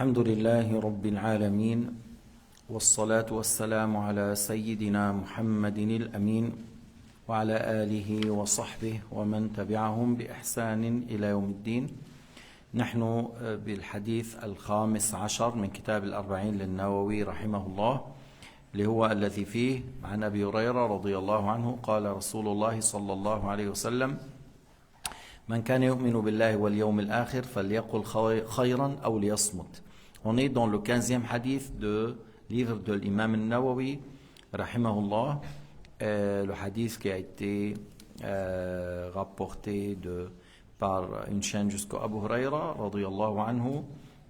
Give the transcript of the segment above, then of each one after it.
الحمد لله رب العالمين والصلاة والسلام على سيدنا محمد الأمين وعلى آله وصحبه ومن تبعهم بإحسان إلى يوم الدين. نحن بالحديث الخامس عشر من كتاب الأربعين للنووي رحمه الله، اللي هو الذي فيه عن أبي هريرة رضي الله عنه قال رسول الله صلى الله عليه وسلم: من كان يؤمن بالله واليوم الآخر فليقل خيرا أو ليصمت. On est dans le 15e hadith du livre de l'imam al-Nawawi rahimahullah, le hadith qui a été rapporté par une chaîne jusqu'à Abu Huraira radiyallahu anhu,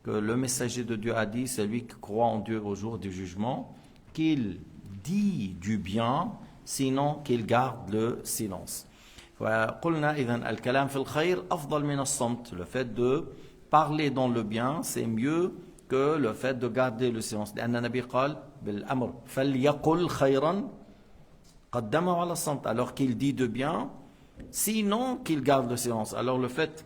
que le messager de Dieu a dit: celui qui croit en Dieu au jour du jugement, qu'il dit du bien, sinon qu'il garde le silence. فقلنا إذن الكلام في الخير أفضل من الصمت. Le fait de parler dans le bien, c'est mieux que le fait de garder le silence. لأن النبي قال بالأمر فليقل خيرا قدمه على الصمت. Alors qu'il dit de bien, sinon qu'il garde le silence. Alors le fait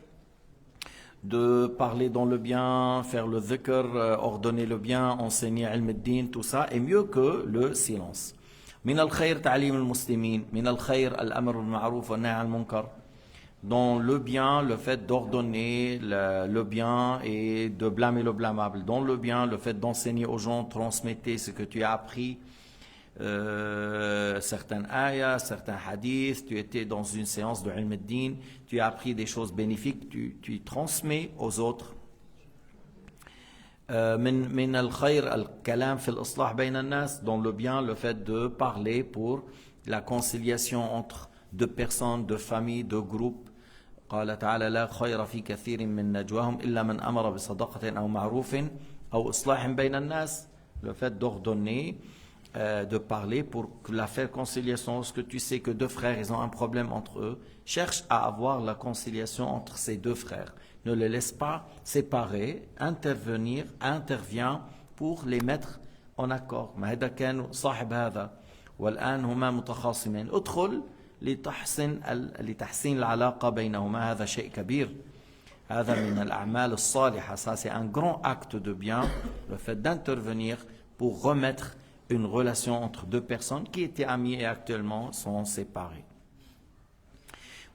de parler dans le bien, faire le dhikr, ordonner le bien, enseigner ilm al-din, tout ça est mieux que le silence. من الخير تعليم المسلمين، من الخير الأمر بالمعروف والنهي عن المنكر. Dans le bien, le fait d'ordonner le bien et de blâmer le blâmable. Dans le bien, le fait d'enseigner aux gens, transmettez ce que tu as appris, certaines ayahs, certains hadiths, tu étais dans une séance de ilm al-din, tu as appris des choses bénéfiques, tu transmets aux autres. من الخير الكلام في الإصلاح بين الناس. Dans le bien, le fait de parler pour la conciliation entre deux personnes, deux familles, deux groupes. قال تعالى: لا خير في كثير من نجواهم إلا من أمر بصدقة أو معروف أو إصلاح بين الناس. Le fait d'ordonner, de parler pour la faire conciliation. Lorsque tu sais que deux frères, ils ont un problème entre eux, cherche à avoir la conciliation entre ces deux frères. Ne les laisse pas séparer, intervient pour les mettre en accord. ما هذا كان صاحب هذا والآن هما متخاصمين. ادخل لتحسين العلاقة بينهما. هذا شيء كبير. هذا من الأعمال الصالحة. Ça c'est un grand acte de bien, le fait d'intervenir pour remettre une relation entre deux personnes qui étaient amies et actuellement sont séparées.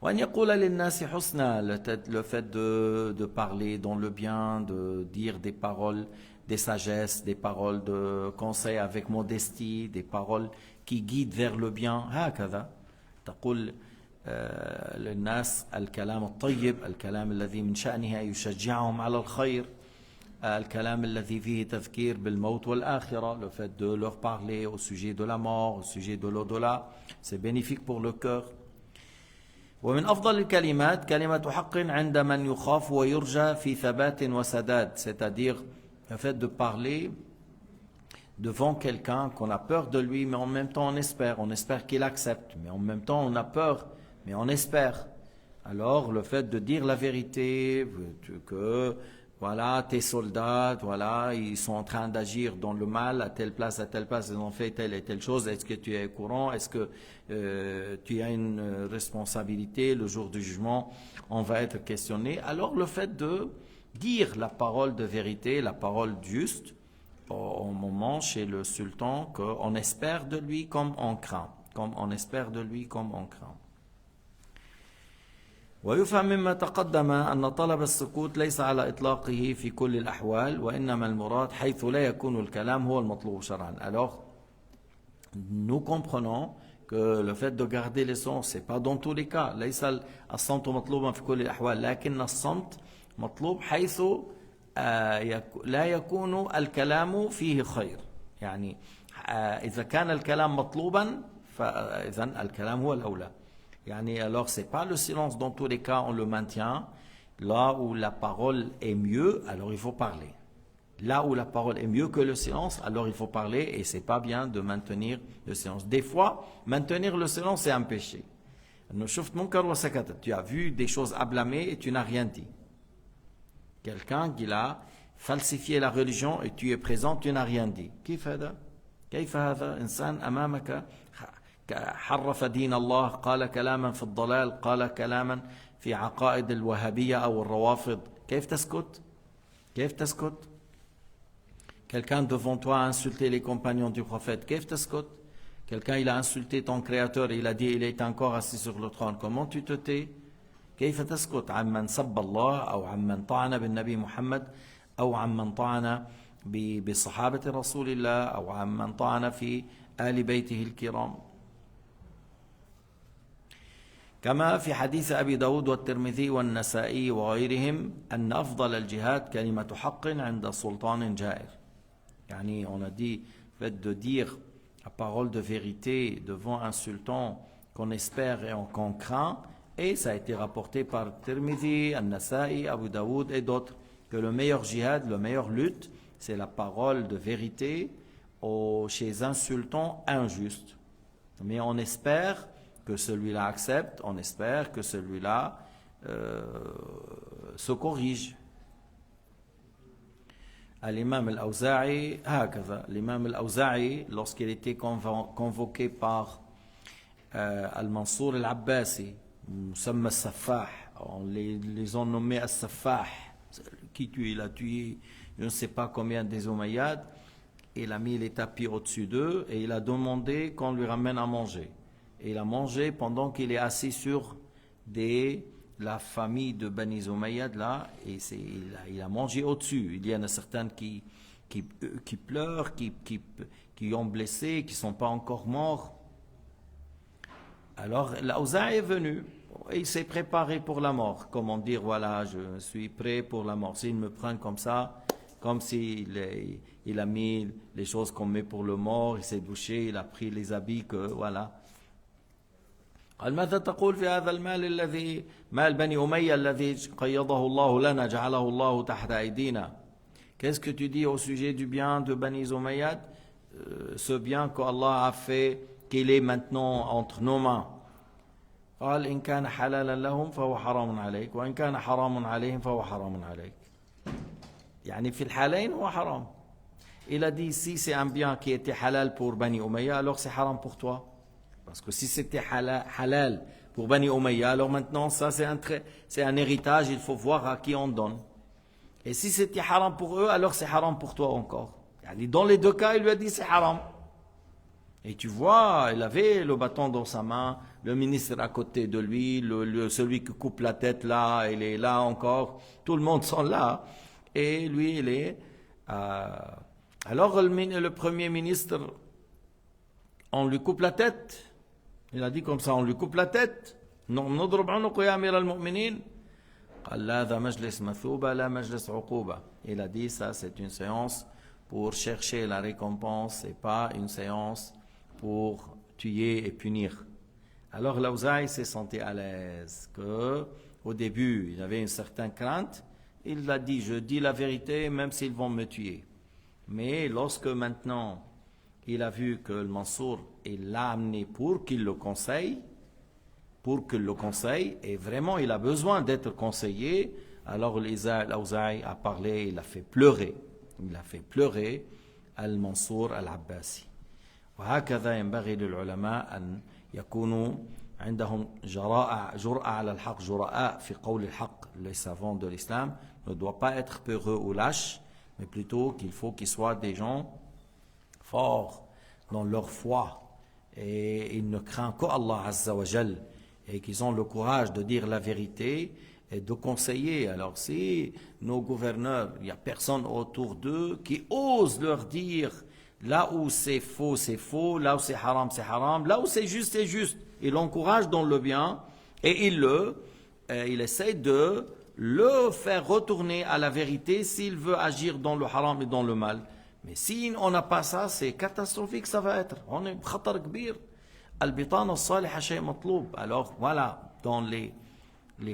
وأن يقول للناس حسنا. Le fait de parler dans le bien, de dire des paroles, des sagesses, des paroles de conseil avec modestie, des paroles qui guident vers le bien. هكذا تقول للناس الكلام الطيب، الكلام الذي من شأنه يشجعهم على الخير، الكلام الذي فيه تذكير بالموت والآخرة. Le fait de leur parler au sujet de la mort, au sujet de l'au-delà, c'est bénéfique pour le cœur. ومن أفضل الكلمات كلمة حق عند من يخاف ويرجى في ثبات وسداد. C'est-à-dire le fait de parler devant quelqu'un qu'on a peur de lui, mais en même temps on espère qu'il accepte, mais en même temps on a peur, mais on espère. Alors le fait de dire la vérité, que voilà, tes soldats, voilà, ils sont en train d'agir dans le mal, à telle place, ils ont fait telle et telle chose, est-ce que tu es au courant, est-ce que tu as une responsabilité, le jour du jugement, on va être questionné. Alors le fait de dire la parole de vérité, la parole juste, au moment chez le sultan, qu'on espère de lui comme on craint, ويفهم مما تقدم أن طلب السكوت ليس على إطلاقه في كل الأحوال، وإنما المراد حيث لا يكون الكلام هو المطلوب شرعا. Alors, nous comprenons que le fait de garder le son, c'est pas dans tous les cas. ليس الصمت مطلوبا في كل الأحوال، لكن الصمت مطلوب حيث لا يكون الكلام فيه خير. يعني إذا كان الكلام مطلوبا فإذا الكلام هو الأولى. Yani, alors, ce n'est pas le silence dans tous les cas, on le maintient. Là où la parole est mieux, alors il faut parler. Là où la parole est mieux que le silence, alors il faut parler, et ce n'est pas bien de maintenir le silence. Des fois, maintenir le silence, c'est un péché. Tu as vu des choses à blâmer et tu n'as rien dit. Quelqu'un qui a falsifié la religion et tu es présent, tu n'as rien dit. كيف هذا؟ كيف هذا؟ إنسان أمامك حرف دين الله، قال كلاما في الضلال، قال كلاما في عقائد الوهابية أو الروافض. كيف تسكت؟ Quelqu'un devant toi a insulté les compagnons du prophète. Kef taskot? Quelqu'un il a insulté ton créateur et il a dit il est encore assis sur le trône. Comment tu te tais? كيف تسكت عمن سب الله أو عمن طعن بالنبي محمد أو عمن طعن بصحابة رسول الله أو عمن طعن في آل بيته الكرام. كما في حديث أبي داود والترمذي والنسائي وغيرهم أن أفضل الجهاد كلمة حق عند سلطان جائر. يعني on a dit fait de dire la parole de vérité devant un sultan qu'on espère et qu'on craint, et ça a été rapporté par Tirmidhi, An-Nasa'i, Abu Daoud et d'autres, que le meilleur jihad, la meilleure lutte, c'est la parole de vérité chez un sultan injuste. Mais on espère que celui-là accepte, on espère que celui-là se corrige. L'imam al-Awza'i, l'imam al-Awza'i, lorsqu'il était convoqué par Al-Mansour al-Abbasi, Musamma al-Saffah, on les ont nommés al-Saffah, qui tue, il a tué je ne sais pas combien des Umayyads, il a mis les tapis au-dessus d'eux et il a demandé qu'on lui ramène à manger. Et il a mangé pendant qu'il est assis sur la famille de Bani Umayyad là, et il a mangé au-dessus. Il y en a certains qui pleurent, qui ont blessé, qui ne sont pas encore morts. Alors l'Awza'i est venu et il s'est préparé pour la mort. Comment dire, voilà, je suis prêt pour la mort. S'il me prend comme ça, comme s'il a mis les choses qu'on met pour le mort, il s'est douché, il a pris les habits que, voilà. قال ماذا تقول في هذا المال الذي مال بني أمية الذي قيضه الله لنا جعله الله تحت أيدينا. Qu'est-ce que tu dis au sujet du bien de Bani Umayyad, ce bien qu'Allah a fait, qu'il est maintenant entre nos mains. قال إن كان حلالا لهم فهو حرام عليك وإن كان حرام عليهم فهو حرام عليك. يعني في الحالين هو حرام. Il a dit si c'est un bien qui était halal pour Bani Umayya, alors c'est haram pour toi. Parce que si c'était halal pour Bani Umayya, alors maintenant ça c'est un héritage, il faut voir à qui on donne. Et si c'était haram pour eux, alors c'est haram pour toi encore. Dans les deux cas, il lui a dit c'est haram. Et tu vois, il avait le bâton dans sa main, le ministre à côté de lui, celui qui coupe la tête là, il est là encore, tout le monde sont là. Et lui, il est... alors le premier ministre, on lui coupe la tête. Il a dit comme ça, on lui coupe la tête. نضرب عنقه يا أمير المؤمنين. قال لا هذا مجلس مثوبة لا مجلس عقوبة. Il a dit ça, c'est une séance pour chercher la récompense et pas une séance pour tuer et punir. Alors l'Awza'i s'est senti à l'aise que au début, il avait une certaine crainte. Il a dit, je dis la vérité même s'ils vont me tuer. Mais lorsque maintenant il a vu que le Mansour l'a amené pour qu'il le conseille, et vraiment il a besoin d'être conseillé, alors l'Awza'i a parlé, il a fait pleurer Al-Mansour Al-Abbasi. وهكذا ينبغي للعلماء أن يكونوا عندهم جرأة على الحق, جرأة في قول الحق. Les savants de l'islam ne doivent pas être peureux ou lâches, mais plutôt qu'il faut qu'ils soient des gens forts dans leur foi et ils ne craignent qu'Allah Azza wa Jal et qu'ils ont le courage de dire la vérité et de conseiller. Alors si nos gouverneurs, il n'y a personne autour d'eux qui ose leur dire là où c'est faux, là où c'est haram, là où c'est juste, il l'encourage dans le bien et il essaie de le faire retourner à la vérité s'il veut agir dans le haram et dans le mal. Mais si on n'a pas ça, c'est catastrophique, ça va être. On est khatar kbir. Al-bitana as-saliha shay matloub. Alors voilà, dans les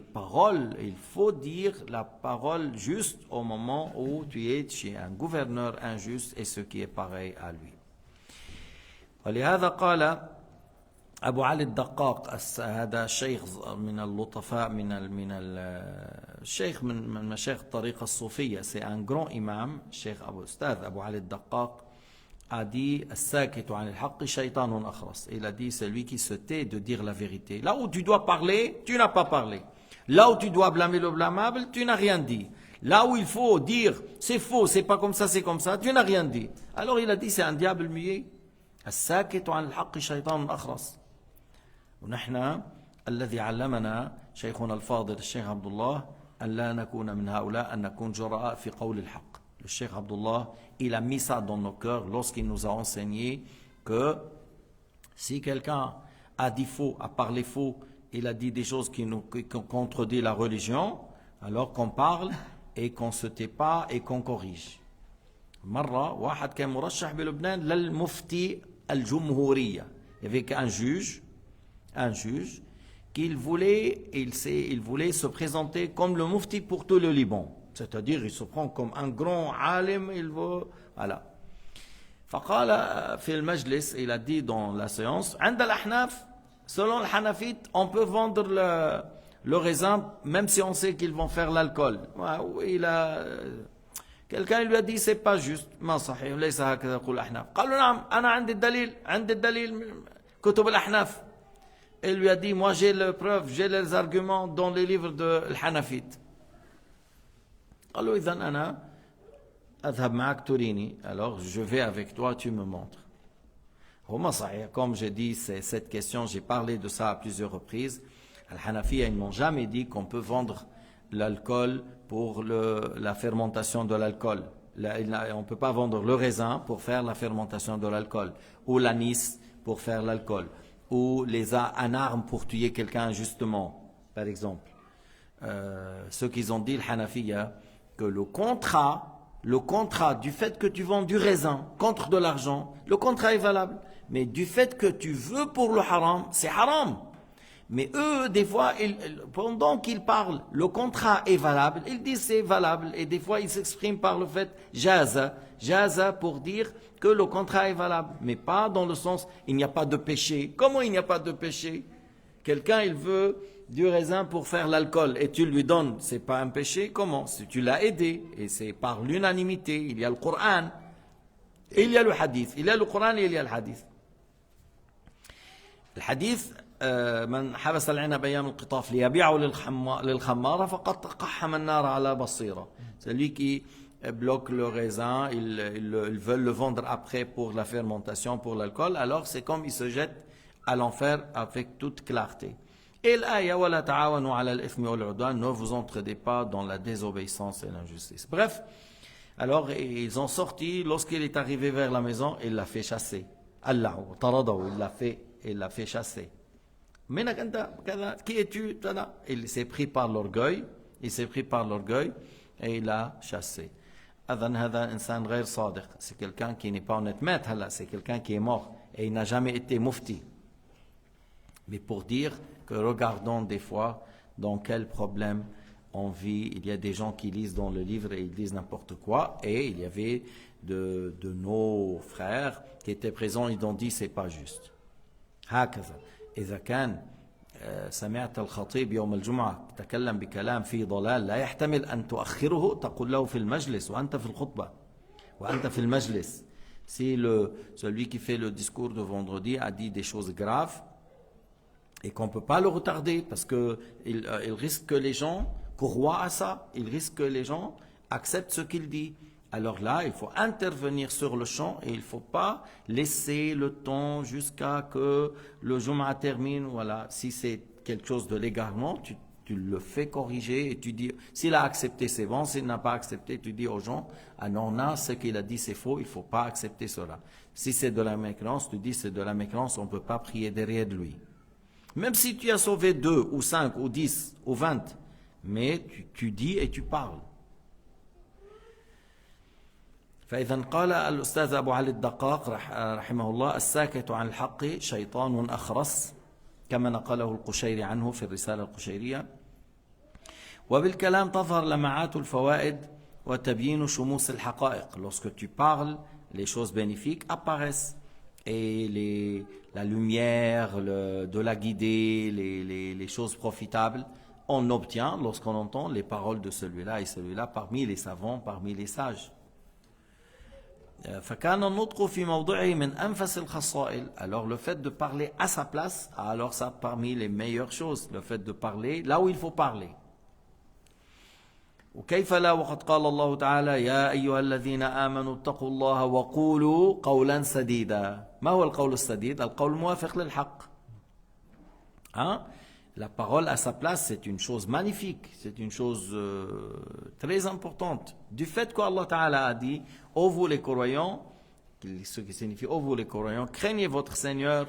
paroles, il faut dire la parole juste au moment où tu es chez un gouverneur injuste et ce qui est pareil à lui. ولهذا قال أبو علي الدقاق، هذا الشيخ من اللطفاء من الشيخ من مشايخ الطريقة الصوفية، c'est un grand imam, Cheikh Abu Ali al-Daqqaq a dit الساكت عن الحق شيطان أخرس. Il a dit celui qui se tait de dire la vérité. Là où tu dois parler, tu n'as pas parlé. Là où tu dois blâmer le blâmable, tu n'as rien dit. Là où il faut dire c'est faux, c'est pas comme ça, c'est comme ça, tu n'as rien dit. Alors il a dit c'est un diable muet. الساكت عن الحق شيطان أخرس. ونحن الذي علمنا شيخنا الفاضل الشيخ عبد الله أن لا نكون من هؤلاء أن نكون جراء في قول الحق. Le Cheikh Abdullah, il a mis ça dans nos cœurs lorsqu'il nous a enseigné que si quelqu'un a dit faux, a parlé faux, il a dit des choses qui contredisent la religion, alors qu'on parle et qu'on ne se tait pas et qu'on corrige. مرة واحد كان مرشح بلبنان للمفتي الجمهورية. Il y avait un juge qu'il voulait, il voulait se présenter comme le mufti pour tout le Liban. C'est-à-dire, il se prend comme un grand alim, il veut, voilà. فقال في المجلس, il a dit dans la séance, عند الأحناف, selon le Hanafite, on peut vendre le raisin, même si on sait qu'ils vont faire l'alcool. Quelqu'un lui a dit, c'est pas juste. ما صحيح, ليس هكذا يقول الأحناف. قالوا نعم, أنا عندي الدليل, كتب الأحناف. Il lui a dit, moi j'ai les preuves, j'ai les arguments dans les livres de Hanafite. قال له إذا أنا أذهب معك تريني, alors je vais avec toi, tu me montres. هما صحيح, comme j'ai dit, c'est cette question, j'ai parlé de ça à plusieurs reprises. Al-Hanafiya, ils m'ont jamais dit qu'on peut vendre l'alcool pour la fermentation de l'alcool. On ne peut pas vendre le raisin pour faire la fermentation de l'alcool, ou l'anis pour faire l'alcool, ou un arme pour tuer quelqu'un injustement, par exemple. Ceux qui ont dit, le Hanafiya, que le contrat du fait que tu vends du raisin contre de l'argent, le contrat est valable. Mais du fait que tu veux pour le haram, c'est haram. Mais eux, des fois, pendant qu'ils parlent, le contrat est valable, ils disent c'est valable. Et des fois, ils s'expriment par le fait jaza pour dire que le contrat est valable. Mais pas dans le sens, il n'y a pas de péché. Comment il n'y a pas de péché? Quelqu'un, il veut du raisin pour faire l'alcool et tu lui donnes, c'est pas un péché? Comment? Si tu l'as aidé, et c'est par l'unanimité, il y a le Coran, et il y a le hadith. Il y a le Coran et il y a le hadith. Le hadith, من حبس العنب أيام القطاف ليبيعه للخمارة فقد تقحم النار على بصيرة. Celui qui bloque le raisin, ils veulent le vendre après pour la fermentation, pour l'alcool, alors c'est comme ils se jettent à l'enfer avec toute clarté. Et l'aya ولا تعاونوا على الإثم والعدوان, ne vous entraidez pas dans la désobéissance et l'injustice. Bref, alors ils ont sorti, lorsqu'il est arrivé vers la maison, il l'a fait chasser. Allah, il l'a fait chasser. Qui es-tu? Il s'est pris par l'orgueil, et il l'a chassé. C'est quelqu'un qui n'est pas honnête, c'est quelqu'un qui est mort et il n'a jamais été mufti. Mais pour dire que regardons des fois dans quel problème on vit, il y a des gens qui lisent dans le livre et ils disent n'importe quoi, et il y avait de nos frères qui étaient présents, ils ont dit c'est pas juste. هكذا إذا كان سمعت الخطيب يوم الجمعة تكلم بكلام فيه ضلال لا يحتمل أن تؤخره تقول له في المجلس وأنت في الخطبة وأنت في المجلس. Si celui qui fait le discours de vendredi a dit des choses graves et qu'on ne peut pas le retarder parce qu'il risque que les gens croient à ça, il risque que les gens acceptent ce qu'il dit. Alors là, il faut intervenir sur le champ et il ne faut pas laisser le temps jusqu'à que le Jum'a termine. Voilà. Si c'est quelque chose de l'égarement, tu le fais corriger et tu dis, s'il a accepté, c'est bon. S'il n'a pas accepté, tu dis aux gens, ah non, ce qu'il a dit, c'est faux, il ne faut pas accepter cela. Si c'est de la mécréance, tu dis, c'est de la mécréance, on ne peut pas prier derrière lui. Même si tu as sauvé 2 ou 5 ou 10 ou 20, mais tu dis et tu parles. فإذا قال الأستاذ أبو علي الدقاق رحمه الله الساكت عن الحق شيطان أخرس كما نقله القشيري عنه في الرسالة القشيرية وبالكلام تظهر لمعات الفوائد وتبيين شموس الحقائق. Lorsque tu parles, les choses bénéfiques apparaissent et la lumière de la guidée, les choses profitables, on obtient lorsqu'on entend les paroles de celui-là et celui-là parmi les savants, parmi les sages. فكان النطق في موضعه من أنفس الخصائل. Alors le fait de parler à sa place, alors ça parmi les meilleures choses, le fait de parler là où il faut parler. وكيف لا وقد قال الله تعالى يا أيها الذين آمنوا اتقوا الله وقولوا قولا سديدا. ما هو القول السديد؟ القول الموافق للحق. Hein? La parole à sa place, c'est une chose magnifique, c'est une chose très importante. Du fait qu'Allah Ta'ala a dit, ô vous les croyants, ce qui signifie ô vous les croyants, craignez votre Seigneur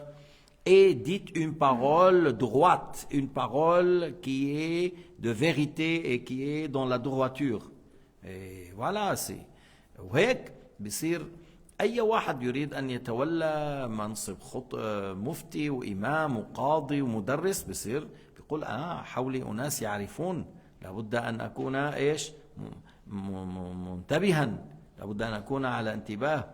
et dites une parole droite, une parole qui est de vérité et qui est dans la droiture. Et voilà, c'est... وهيك بصير أي واحد يريد أن يتولى منصب مفتي وإمام وقاضي ومدرس بصير بيقول حولي أناس يعرفون لابد أن أكون إيش منتبها لابد أن أكون على انتباه.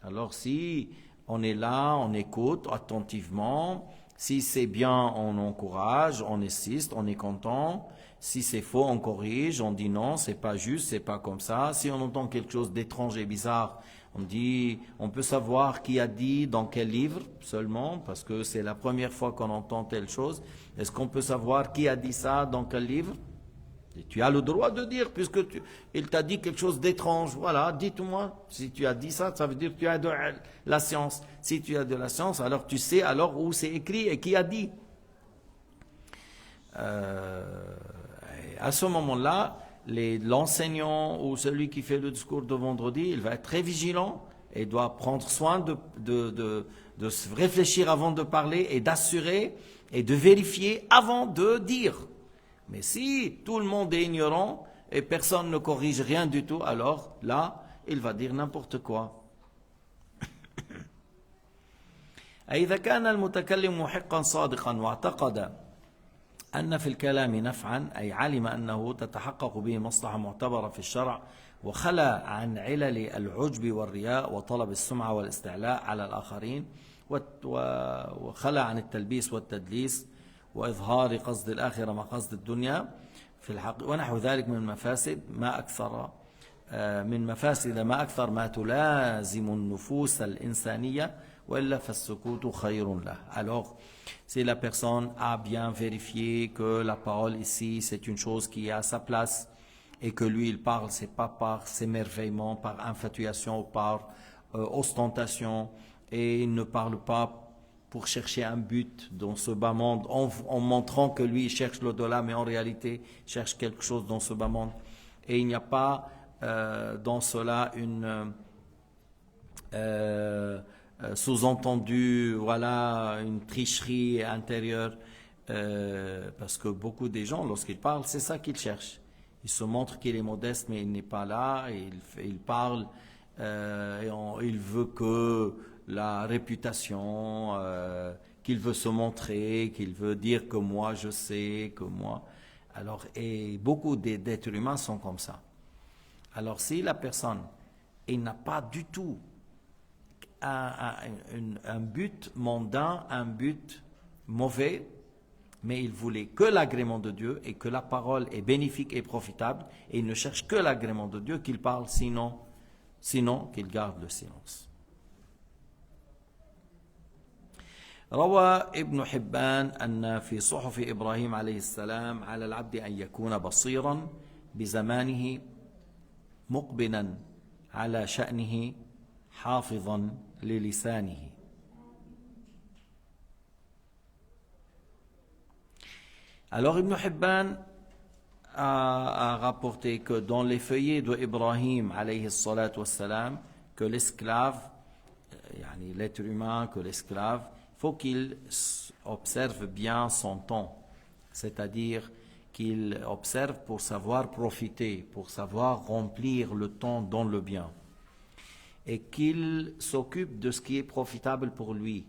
Alors si on est là, on écoute attentivement, si c'est bien on encourage, on insiste, on est content. Si c'est faux, on corrige, on dit non, c'est pas juste, c'est pas comme ça. Si on entend quelque chose d'étrange et bizarre, on dit, on peut savoir qui a dit dans quel livre seulement, parce que c'est la première fois qu'on entend telle chose. Est-ce qu'on peut savoir qui a dit ça dans quel livre? Et tu as le droit de dire, puisque il t'a dit quelque chose d'étrange. Voilà, dites-moi, si tu as dit ça, ça veut dire que tu as de la science. Si tu as de la science, alors tu sais alors où c'est écrit et qui a dit. À ce moment-là, l'enseignant ou celui qui fait le discours de vendredi, il va être très vigilant et doit prendre soin de se réfléchir avant de parler et d'assurer et de vérifier avant de dire. Mais si tout le monde est ignorant et personne ne corrige rien du tout, alors là, il va dire n'importe quoi. إذا كان المتكلم محقا صادقا واعتقد أن في الكلام نفعا أي علم أنه تتحقق به مصلحة معتبرة في الشرع وخلى عن علل العجب والرياء وطلب السمعة والاستعلاء على الآخرين وخلى عن التلبيس والتدليس وإظهار قصد الآخرة مع قصد الدنيا في الحق ونحو ذلك من مفاسد ما أكثر ما تلازم النفوس الإنسانية وإلا فالسكوت خير له. Alors, si la personne a bien vérifié que la parole ici, c'est une chose qui est à sa place et que lui, il parle, c'est pas par s'émerveillement, par infatuation ou par ostentation et il ne parle pas pour chercher un but dans ce bas monde en montrant que lui, il cherche l'au-delà, mais en réalité, il cherche quelque chose dans ce bas monde. Et il n'y a pas dans cela une... sous-entendu, voilà, une tricherie intérieure, parce que beaucoup des gens, lorsqu'ils parlent, c'est ça qu'ils cherchent. Il se montre qu'il est modeste, mais il n'est pas là, il parle, il veut que la réputation, qu'il veut se montrer, qu'il veut dire que moi je sais, que moi... Alors, et beaucoup d'êtres humains sont comme ça. Alors si la personne, il n'a pas du tout un but mondain, un but mauvais, mais il voulait que l'agrément de Dieu et que la parole est bénéfique et profitable et il ne cherche que l'agrément de Dieu qu'il parle, sinon qu'il garde le silence. روى ابن حبان أن في صحف إبراهيم عليه السلام على العبد أن يكون بصيرا بزمانه مقبلا على شأنه حافظا للسانه. Alors Ibn Hibban a rapporté que dans les feuillets de Ibrahim alayhi salatu wassalam, que l'esclave, l'être humain, que l'esclave, faut qu'il observe bien son temps, c'est-à-dire qu'il observe pour savoir profiter, pour savoir remplir le temps dans le bien, et qu'il s'occupe de ce qui est profitable pour lui,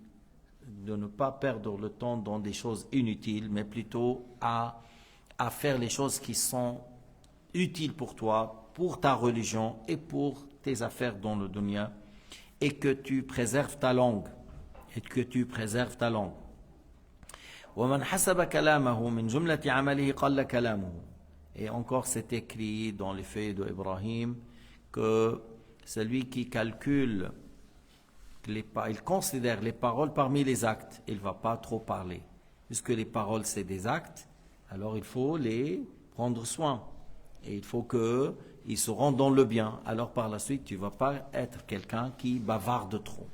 de ne pas perdre le temps dans des choses inutiles, mais plutôt à faire les choses qui sont utiles pour toi, pour ta religion et pour tes affaires dans le dunya, et que tu préserves ta langue. ومن حسب كلامه من جملة عمله قل كلامه. Et encore c'est écrit dans les feuilles d'Ibrahim que celui qui calcule, il considère les paroles parmi les actes, il ne va pas trop parler. Puisque les paroles c'est des actes, alors il faut les prendre soin. Et il faut qu'ils se rendent dans le bien. Alors par la suite, tu ne vas pas être quelqu'un qui bavarde trop.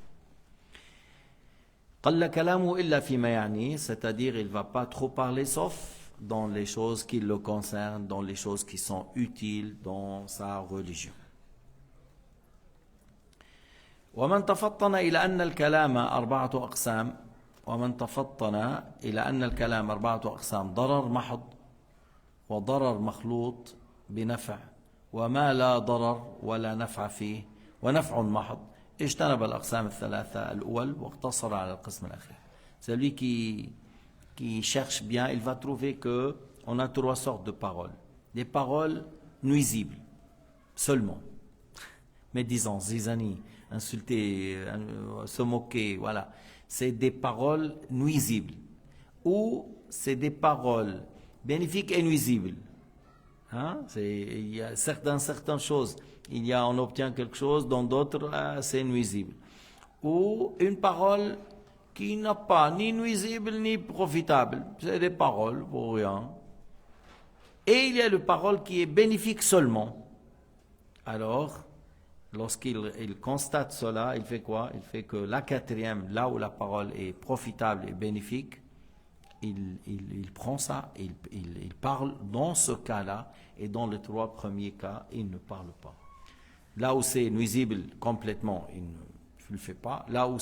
قل كلامه إلا فيما يعني, c'est-à-dire il ne va pas trop parler sauf dans les choses qui le concernent, dans les choses qui sont utiles dans sa religion. ومن تفطن إلى أن الكلام أربعة أقسام ومن تفطن إلى أن الكلام أربعة أقسام ضرر محض وضرر مخلوط بنفع وما لا ضرر ولا نفع فيه ونفع محض اجتنب الأقسام الثلاثة الأول واقتصر على القسم الأخير. Celui qui cherche bien, il va trouver que on a trois sortes de paroles. Des paroles nuisibles seulement, médisance, zizanie, insulter, se moquer, voilà. C'est des paroles nuisibles. Ou c'est des paroles bénéfiques et nuisibles. Hein? Il y a certaines choses, on obtient quelque chose, dans d'autres, c'est nuisible. Ou une parole qui n'a pas ni nuisible ni profitable. C'est des paroles pour rien. Et il y a une parole qui est bénéfique seulement. Alors, lorsqu'il constate cela, il fait quoi? Il fait que la quatrième, là où la parole est profitable et bénéfique, il prend ça, il parle dans ce cas-là, et dans les trois premiers cas, il ne parle pas. Là où c'est nuisible complètement, il ne le fait pas. Là où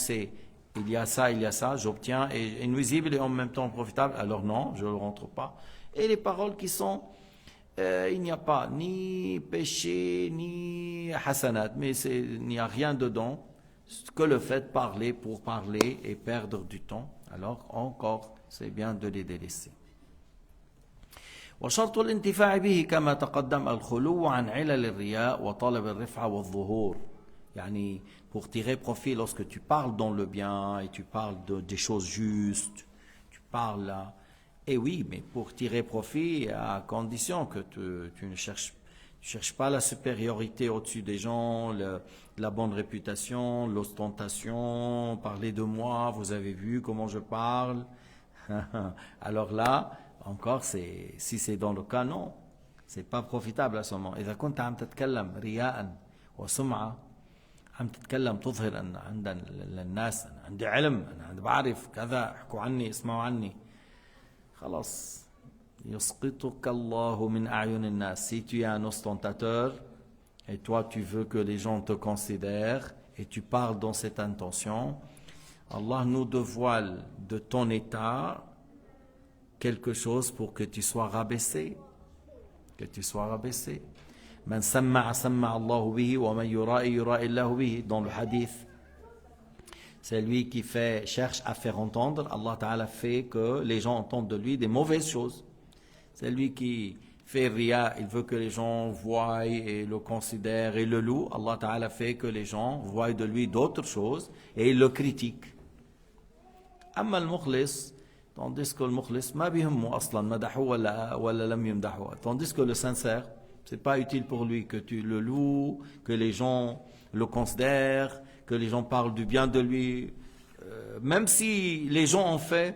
il y a ça, j'obtiens, et nuisible et en même temps profitable, alors non, je ne le rentre pas. Et les paroles qui sont, il n'y a pas ni péché, ni hasanat, mais il n'y a rien dedans, que le fait de parler pour parler et perdre du temps. Alors encore, c'est bien de les délaisser. وشرط الانتفاع به كما تقدم الخلو عن علل الرياء وطلب الرفعة والظهور. يعني pour tirer profit lorsque tu parles dans le bien et tu parles des choses justes, tu parles là. Et oui, mais pour tirer profit à condition que tu ne cherches pas la supériorité au-dessus des gens, la bonne réputation, l'ostentation, parler de moi, vous avez vu comment je parle. Alors là, encore, si c'est dans le cas, non, c'est pas profitable à ce moment. إذا كنت عم تتكلم رياء وسمعة، عم تتكلم تظهر أن عند الناس أنا عندي علم، أنا عندي بعرف كذا، احكوا عني، اسمعوا عني، خلاص يسقطك الله من أعين الناس. Si tu es un ostentateur et toi tu veux que les gens te considèrent et tu parles dans cette intention, Allah nous dévoile de ton état quelque chose pour que tu sois rabaissé. Que tu sois rabaissé. Man samma'a samma'a Allahu bihi wa man yura'i yura'i Allahu bihi. Dans le hadith, c'est lui qui cherche à faire entendre. Allah Ta'ala fait que les gens entendent de lui des mauvaises choses. C'est lui qui fait riya, il veut que les gens voient et le considèrent et le louent. Allah Ta'ala fait que les gens voient de lui d'autres choses et ils le critiquent. Amma al-mukhlis, tandis que le mukhlis, ma bihimmu aslan madahu wala lam yumdahu. Tandis que le sincère, c'est pas utile pour lui que tu le loues, que les gens le considèrent, que les gens parlent du bien de lui. Même si les gens ont fait,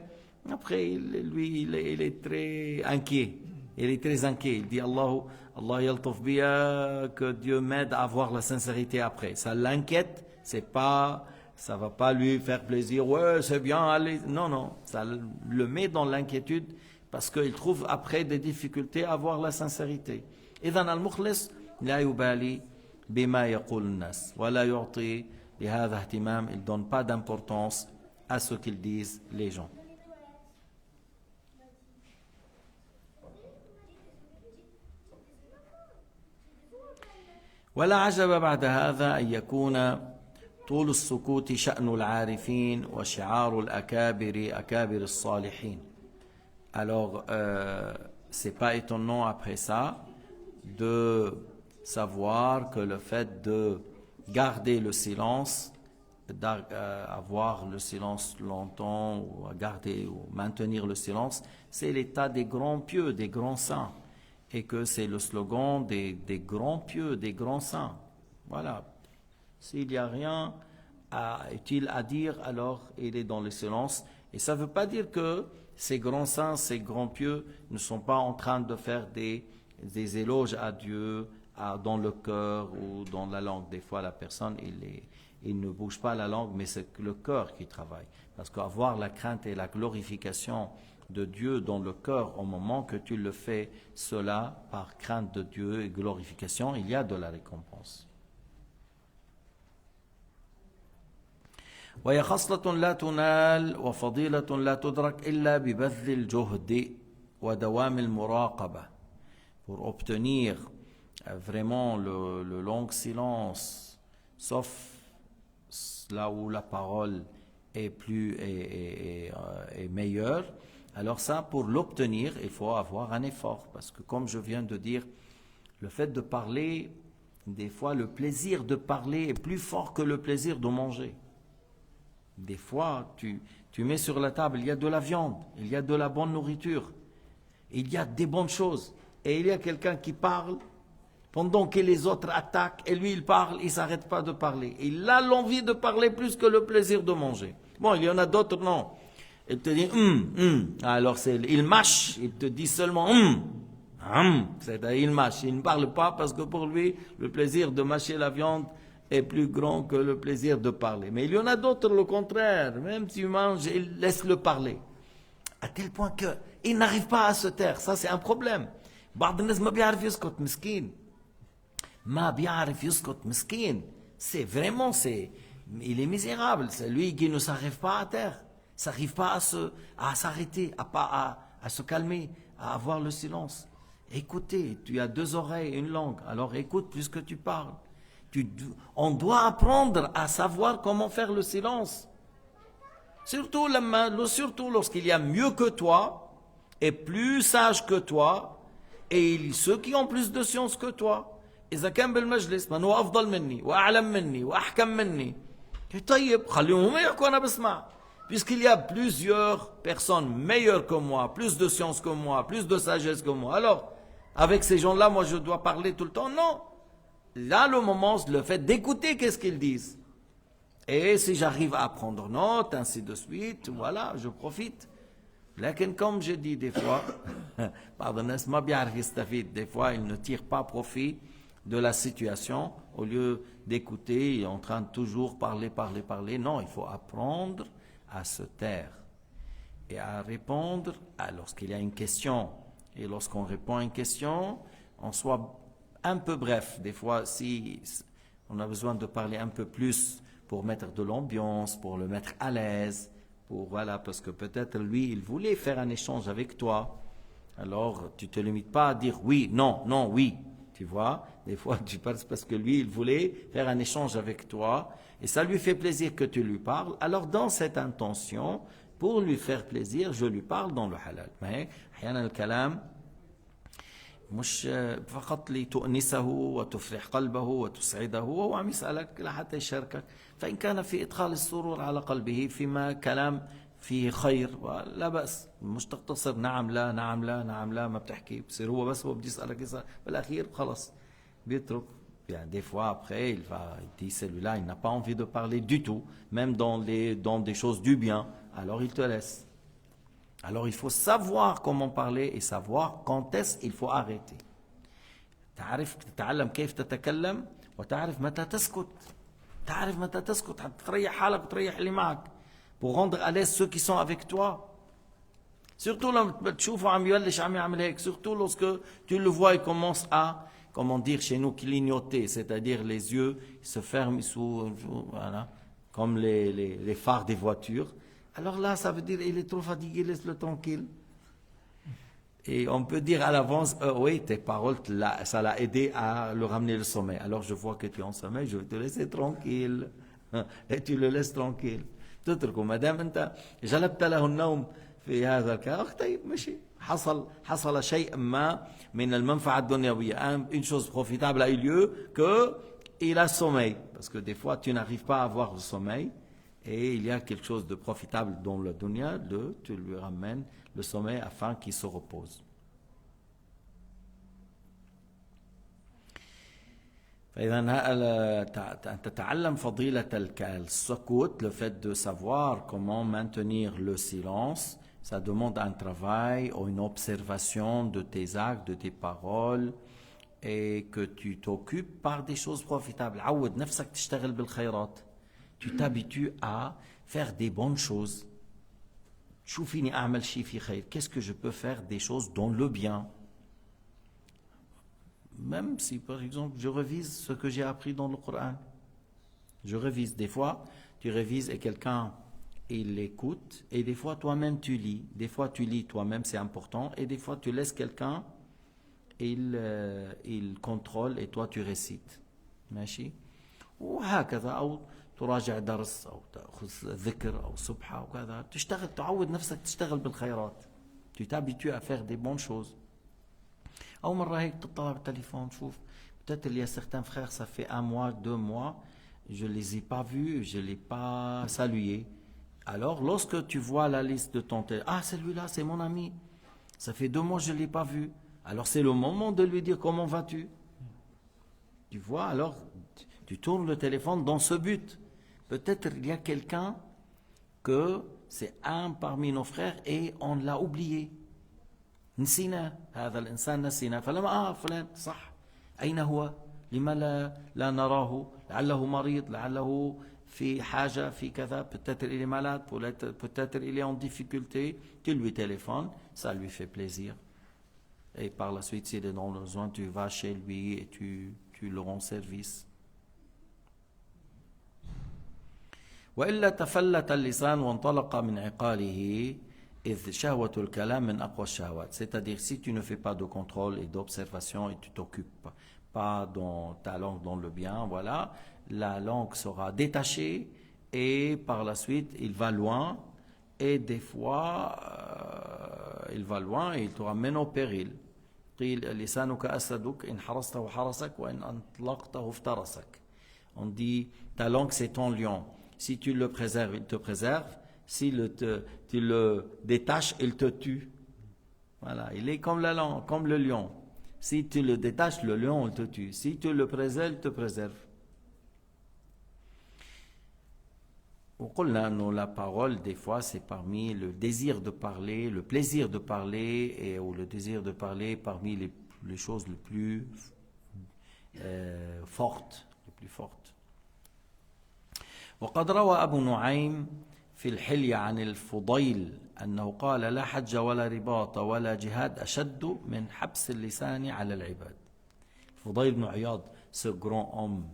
après lui il est très inquiet. Il est très inquiet. Il dit Allah yaltaf biya, que Dieu m'aide à avoir la sincérité après. Ça l'inquiète, ça va pas lui faire plaisir. Ouais, c'est bien, allez. Non, ça le met dans l'inquiétude parce qu'il trouve après des difficultés à avoir la sincérité. إذن المخلص لا يبالي بما يقول الناس ولا يعطي لهذا اهتمام. Il donne pas d'importance à ce qu'ils disent les gens. ولا عجب بعد هذا أن يكون طول السكوت شأن العارفين وشعار الأكابر أكابر الصالحين. Alors, c'est pas étonnant après ça de savoir que le fait de garder le silence, avoir le silence longtemps ou garder ou maintenir le silence, c'est l'état des grands pieux, des grands saints, et que c'est le slogan des grands pieux, des grands saints. Voilà. S'il n'y a rien utile à dire, alors il est dans le silence. Et ça ne veut pas dire que ces grands saints, ces grands pieux ne sont pas en train de faire des des éloges à Dieu dans le cœur ou dans la langue. Des fois, la personne, il ne bouge pas la langue, mais c'est le cœur qui travaille. Parce qu'avoir la crainte et la glorification de Dieu dans le cœur, au moment que tu le fais cela par crainte de Dieu et glorification, il y a de la récompense. وهي خصلة لا تنال وفضيلة لا تدرك إلا ببذل الجهد ودوام المراقبة. Pour obtenir vraiment le long silence, sauf là où la parole est meilleure, alors ça, pour l'obtenir, il faut avoir un effort. Parce que comme je viens de dire, le fait de parler, des fois, le plaisir de parler est plus fort que le plaisir de manger. Des fois, tu mets sur la table, il y a de la viande, il y a de la bonne nourriture, il y a des bonnes choses. Et il y a quelqu'un qui parle pendant que les autres attaquent, et lui il parle, il ne s'arrête pas de parler. Il a l'envie de parler plus que le plaisir de manger. Bon, il y en a d'autres, non. Il te dit, alors il mâche, il te dit seulement, c'est-à-dire il mâche, il ne parle pas parce que pour lui, le plaisir de mâcher la viande est plus grand que le plaisir de parler. Mais il y en a d'autres, le contraire, même si tu manges, il laisse le parler. À tel point qu'il n'arrive pas à se taire, ça c'est un problème. بعض الناس ما بيعرف يسكت مسكين ما بيعرف يسكت مسكين c'est vraiment il est misérable, c'est lui qui ne s'arrive pas à taire, s'arrive pas à s'arrêter, à se calmer, à avoir le silence. Écoutez, tu as deux oreilles et une langue, alors écoute puisque tu parles. On doit apprendre à savoir comment faire le silence, surtout lorsqu'il y a mieux que toi et plus sage que toi et ceux qui ont plus de science que toi. إذا كان بالمجلس من هو أفضل مني وأعلم مني وأحكم مني طيب خليهم يحكوا أنا بسمع. Puisqu'il y a plusieurs personnes meilleures que moi, plus de science que moi, plus de sagesse que moi, alors avec ces gens-là, moi je dois parler tout le temps? Non. Là, le moment, le fait d'écouter qu'est-ce qu'ils disent. Et si j'arrive à prendre note, ainsi de suite, voilà, je profite. لكن comme je dis des fois, des fois ils ne tirent pas profit de la situation, au lieu d'écouter, ils sont en train de toujours parler. Non, il faut apprendre à se taire et à répondre lorsqu'il y a une question. Et lorsqu'on répond à une question, on soit un peu bref. Des fois, si on a besoin de parler un peu plus pour mettre de l'ambiance, pour le mettre à l'aise, parce que peut-être lui, il voulait faire un échange avec toi. Alors, tu ne te limites pas à dire oui, non, non, oui. Tu vois, des fois, tu parles parce que lui, il voulait faire un échange avec toi et ça lui fait plaisir que tu lui parles. Alors, dans cette intention, pour lui faire plaisir, je lui parle dans le halal. Mais, أحيانا الكلام مش فقط لتؤنسه وتفرح قلبه وتسعده وهو عم يسألك لحتى يشاركك فإن كان في إدخال السرور على قلبه فيما كلام فيه خير لا بأس مش تقتصر نعم لا نعم لا نعم لا ما بتحكي بصير هو بدي يسألك بالأخير خلص بيترك. Bien, des fois après il dit celui-là il n'a pas envie de parler du tout, même dans des choses du bien, alors il te laisse. Alors il faut savoir comment parler et savoir quand est-ce qu'il faut arrêter. تتعلم كيف تتكلم وتعرف متى تسكت. تعرف متى تسكت حتى تريح حالك وتريح اللي معك. Pour rendre à l'aise ceux qui sont avec toi. Surtout لما تشوفه عم يبلش عم يعمل هيك. Surtout lorsque tu le vois, il commence à, comment dire chez nous, clignoter. C'est-à-dire les yeux se ferment voilà, comme les phares des voitures. Alors là, ça veut dire il est trop fatigué, laisse-le tranquille. Et on peut dire à l'avance, oui, tes paroles, ça l'a aidé à le ramener le sommeil. Alors je vois que tu es en sommeil, je vais te laisser tranquille. Et tu le laisses tranquille. تتركه ما دام انت جلبت له النوم في هذا الكلام طيب ماشي حصل شيء ما من المنفعة الدنيوية. Une chose profitable a eu lieu que il a sommeil, parce que des fois tu n'arrives pas à avoir le sommeil. Et il y a quelque chose de profitable dans le dunya, tu lui ramènes le sommeil afin qu'il se repose. فإذا تتعلم فضيلة السكوت, le fait de savoir comment maintenir le silence, Ça demande un travail ou une observation de tes actes, de tes paroles, et que tu t'occupes par des choses profitables. عود نفسك تشتغل بالخيرات. Tu t'habitues à faire des bonnes choses. شوفيني أعمل شيء في خير. Qu'est-ce que je peux faire des choses dans le bien? Même si, par exemple, je révise ce que j'ai appris dans le Coran. Je révise. Des fois, tu révises et quelqu'un, il l'écoute. Et des fois, toi-même, tu lis. Des fois, tu lis toi-même, c'est important. Et des fois, tu laisses quelqu'un, il contrôle et toi, tu récites. ماشي؟ وهكذا. أو تراجع درس أو تأخذ ذكر أو سبحة وكذا. تشتغل، تعود نفسك تشتغل بالخيرات. Tu t'habitues à faire des bonnes choses. أو مرة هيك تطلع بالتليفون تشوف peut-être il y a certains frères ça fait 1 mois 2 mois je les ai pas vus, je les pas salués. Alors lorsque tu vois la liste de ton téléphone, ah celui-là c'est mon ami, ça fait 2 mois je l'ai pas vu, alors c'est le moment de lui dire comment vas-tu. Tu vois, alors tu tournes le téléphone dans ce but. Peut-être il y a quelqu'un que c'est un parmi nos frères et on l'a oublié. نسينا هذا الإنسان نسينا فلما فلان صح أين هو لما لا نراه لعله مريض لعله في حاجة في كذا peut-être il est malade peut-être il est en difficulté tu lui téléphones ça lui fait plaisir et par la suite s'il est dans le besoin tu vas chez lui et tu le rends service. وإلا تفلت اللسان وانطلق من عقاله c'est-à-dire si tu ne fais pas de contrôle et d'observation et tu t'occupes pas dans ta langue dans le bien, voilà, la langue sera détachée et par la suite il va loin et des fois il va loin et il te ramène au péril. On dit ta langue c'est ton lion, si tu le préserves il te préserve, si tu le détaches, il te tue. Voilà, il est comme la langue, comme le lion. Si tu le détaches, le lion, il te tue. Si tu le préserves, il te préserve. La parole, des fois, c'est parmi le désir de parler, le plaisir de parler, ou le désir de parler parmi les choses les plus fortes. Les plus fortes. وقد روى أبو نعيم في الحلية عن الفضيل أنه قال لا حج ولا رباط ولا جهاد أشد من حبس اللسان على العباد. الفضيل بن عياض, ce grand homme,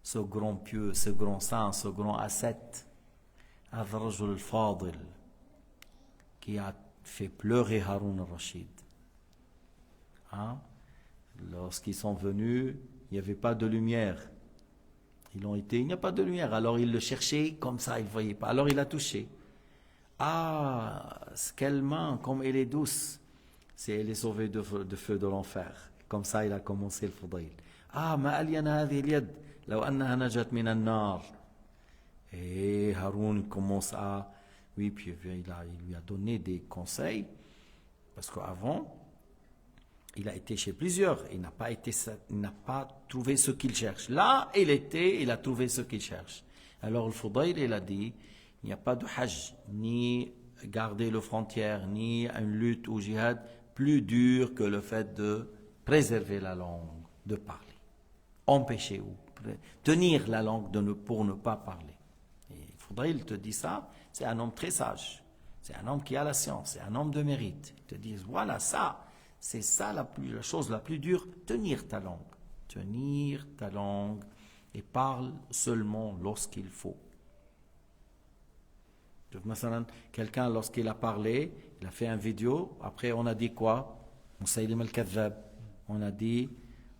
ce grand pieux, ce grand saint, ce grand ascète, هذا الرجل الفاضل qui a fait pleurer Haroun al-Rachid. Hein? Lorsqu'ils sont venus, il n'y avait pas de lumière. Ils ont été, il n'y a pas de lumière. Alors il le cherchait comme ça, il ne voyait pas. Alors il a touché. Ah, quelle main, comme elle est douce. Elle est sauvée de feu de l'enfer. Comme ça, il a commencé le Fudayl. Ah, ma alyana hadhi al-yad, law annaha najat min an-nar. Et Haroun commence à... Oui, puis il lui a donné des conseils. Parce qu'avant, il a été chez plusieurs. Il n'a pas trouvé ce qu'il cherche. Là, il a trouvé ce qu'il cherche. Alors le Fudayl, il a dit, il n'y a pas de hajj, ni garder les frontières, ni une lutte ou jihad plus dur que le fait de préserver la langue, de parler. Empêcher ou tenir la langue pour ne pas parler. Et le Fudayl te dit ça, c'est un homme très sage. C'est un homme qui a la science, c'est un homme de mérite. Ils te disent, voilà ça. C'est ça la chose la plus dure, tenir ta langue. Tenir ta langue et parle seulement lorsqu'il faut. Quelqu'un, lorsqu'il a parlé, il a fait une vidéo, après on a dit quoi? Moussaïlim al-Kazzab. On a dit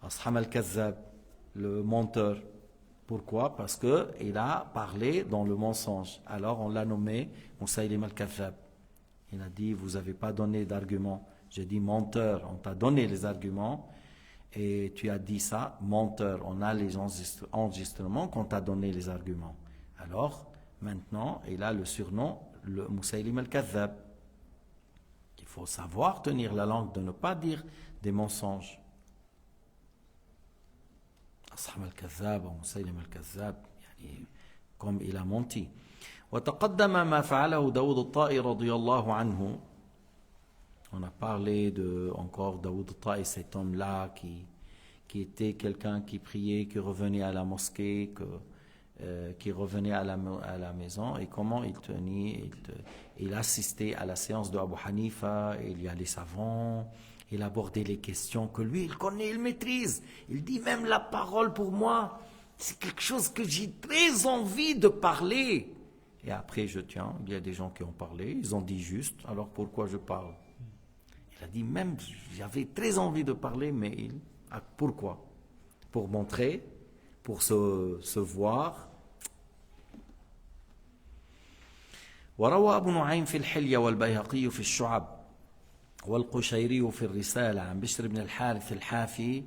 Asham al-Kazzab, le menteur. Pourquoi? Parce qu'il a parlé dans le mensonge. Alors on l'a nommé Moussaïlim al-Kazzab. Il a dit, vous n'avez pas donné d'arguments. J'ai dit menteur, on t'a donné les arguments et tu as dit ça, menteur. On a les enregistrements qu'on t'a donné les arguments. Alors, maintenant, il a le surnom, le Moussaïlim al-Kazzab. Il faut savoir tenir la langue, de ne pas dire des mensonges. Asham al-Kazzab, Moussaïlim al-Kazzab, comme il a menti. وتقدم ما فعله داود الطائي رضي الله عنه. On a parlé encore Daoud al-Ta'i, cet homme-là qui était quelqu'un qui priait, qui revenait à la mosquée, qui revenait à la maison, et comment il tenait, il assistait à la séance de Abu Hanifa, il y a les savants, il abordait les questions que lui, il connaît, il maîtrise. Il dit même la parole pour moi, c'est quelque chose que j'ai très envie de parler. Et après, il y a des gens qui ont parlé, ils ont dit juste, alors pourquoi je parle? Il a dit même, j'avais très envie de parler, mais pourquoi? Pour montrer, pour se voir. وروى أبو نعيم في الحلية والبيهقي في الشعب والقشيري في الرسالة عن بشر بن الحارث الحافي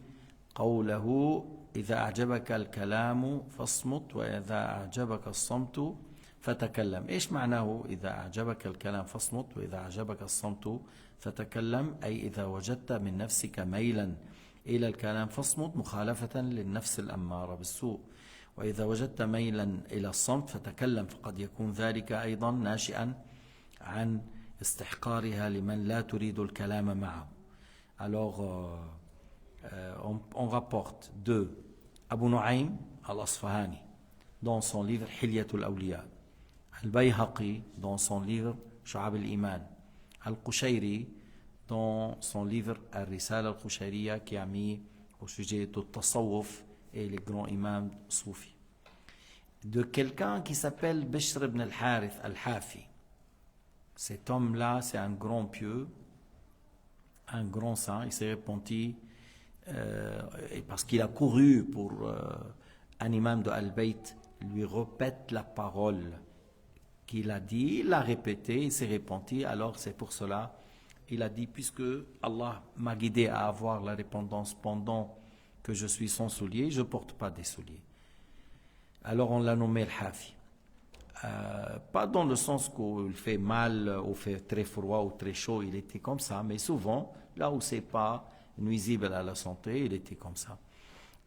قوله إذا أعجبك الكلام فاصمت وإذا أعجبك الصمت فتكلم. إيش معناه إذا أعجبك الكلام فاصمت وإذا أعجبك الصمت فتكلم؟ أي إذا وجدت من نفسك ميلا إلى الكلام فاصمت مخالفة للنفس الأمارة بالسوء، وإذا وجدت ميلا إلى الصمت فتكلم، فقد يكون ذلك أيضا ناشئا عن استحقارها لمن لا تريد الكلام معه. Alors, on rapporte de Abu Nu'aym al-Asfahani dans son livre Hilyatul Awliya, Al-Bayhaqi dans son livre Shu'ab al-Iman, Al-Qushayri dans son livre Al-Risala al-Qushayriya qui a mis au sujet de Tasawwuf et les grands imams soufis, de quelqu'un qui s'appelle Bishr ibn al-Harith al-Hafi. Cet homme-là, c'est un grand pieux, un grand saint. Il s'est repenti parce qu'il a couru pour un imam de Al-Bayt lui répète la parole qu'il a dit, il l'a répété, il s'est repenti. Alors c'est pour cela il a dit, puisque Allah m'a guidé à avoir la repentance pendant que je suis sans souliers, je ne porte pas des souliers. Alors on l'a nommé Al-Hafi. Pas dans le sens qu'il fait mal, ou fait très froid ou très chaud, il était comme ça, mais souvent, là où ce n'est pas nuisible à la santé, il était comme ça.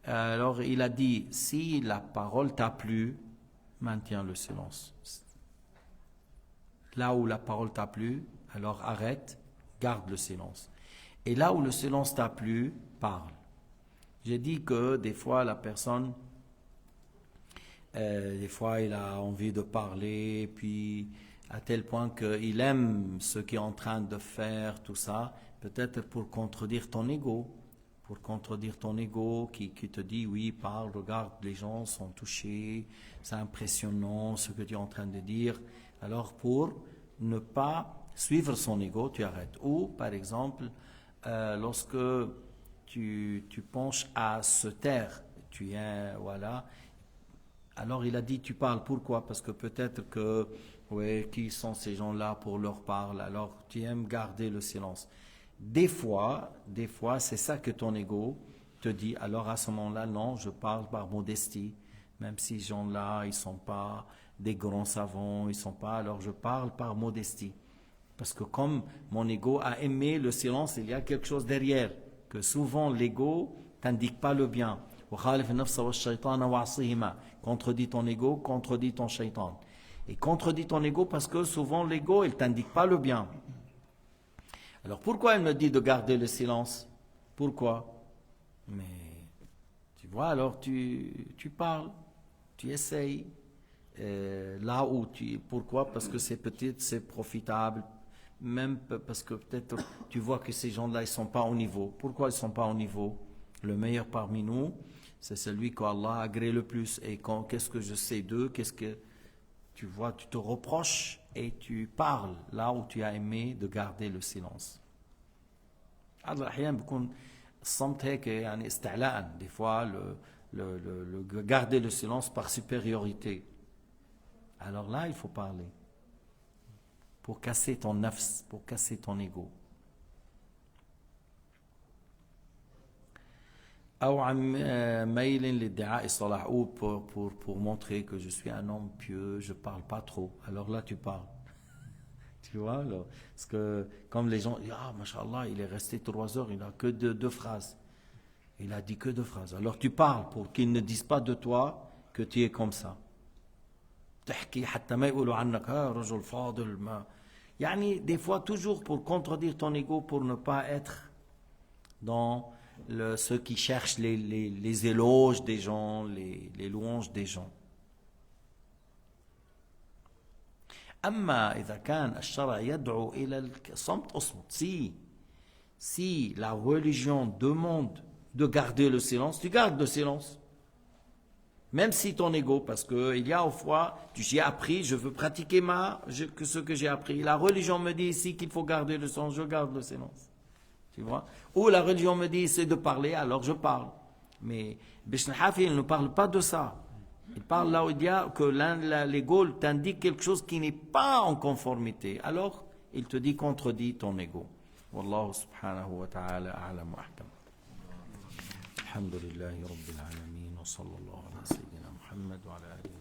Alors il a dit, si la parole t'a plu, maintiens le silence. Là où la parole t'a plu, alors arrête, garde le silence. Et là où le silence t'a plu, parle. J'ai dit que des fois la personne, des fois il a envie de parler, puis à tel point qu'il aime ce qu'il est en train de faire, tout ça, peut-être pour contredire ton ego, qui te dit oui, parle, regarde, les gens sont touchés, c'est impressionnant ce que tu es en train de dire. Alors pour ne pas suivre son ego, tu arrêtes. Ou par exemple, lorsque tu penches à se taire, voilà. Alors il a dit, tu parles, pourquoi? Parce que peut-être que, ouais, qui sont ces gens-là pour leur parler? Alors tu aimes garder le silence. Des fois, c'est ça que ton ego te dit. Alors à ce moment-là, non, je parle par modestie. Même si ces gens-là, ils ne sont pas des grands savants, ils sont pas, alors je parle par modestie. Parce que comme mon ego a aimé le silence, il y a quelque chose derrière, que souvent l'ego t'indique pas le bien. Contredis ton ego, contredis ton shaitan. Et contredis ton ego parce que souvent l'ego, il t'indique pas le bien. Alors pourquoi il me dit de garder le silence? Pourquoi? Mais tu vois, alors tu parles, tu essayes. Là où pourquoi? Parce que c'est peut-être c'est profitable, même parce que peut-être tu vois que ces gens-là ils sont pas au niveau. Pourquoi ils sont pas au niveau? Le meilleur parmi nous, c'est celui qu'Allah a agréé le plus. Et qu'est-ce que je sais d'eux? Qu'est-ce que tu vois? Tu te reproches et tu parles là où tu as aimé de garder le silence. Des fois garder le silence par supériorité. Alors là, il faut parler pour casser ton nafs, pour casser ton ego. Ou pour montrer que je suis un homme pieux, je ne parle pas trop. Alors là, tu parles. Tu vois, là, parce que comme les gens disent, ah, mashallah, il est resté 3 heures, il n'a que deux phrases. Il a dit que 2 phrases. Alors tu parles pour qu'ils ne disent pas de toi que tu es comme ça. تحكي حتى ما يقولوا عنك رجل فاضل ما يعني des fois toujours pour contredire ton ego pour ne pas être dans ceux qui cherchent les éloges des gens, les louanges des gens. أما إذا كان الشرع يدعو إلى الصمت اصمت. Si la religion demande de garder le silence, tu gardes le silence. Même si ton ego, parce qu'il y a au fois, j'ai appris, je veux pratiquer ce que j'ai appris. La religion me dit ici qu'il faut garder le silence, je garde le silence. Tu vois? Ou la religion me dit c'est de parler, alors je parle. Mais Bishr al-Hafi, il ne parle pas de ça. Il parle là où il dit que l'ego t'indique quelque chose qui n'est pas en conformité. Alors, il te dit contredit ton ego. Wallahu subhanahu wa ta'ala a'lam wa ahkam. Alhamdulillahi rabbil alamin wa sallallahu ala sayyidina Muhammad wa ala alihi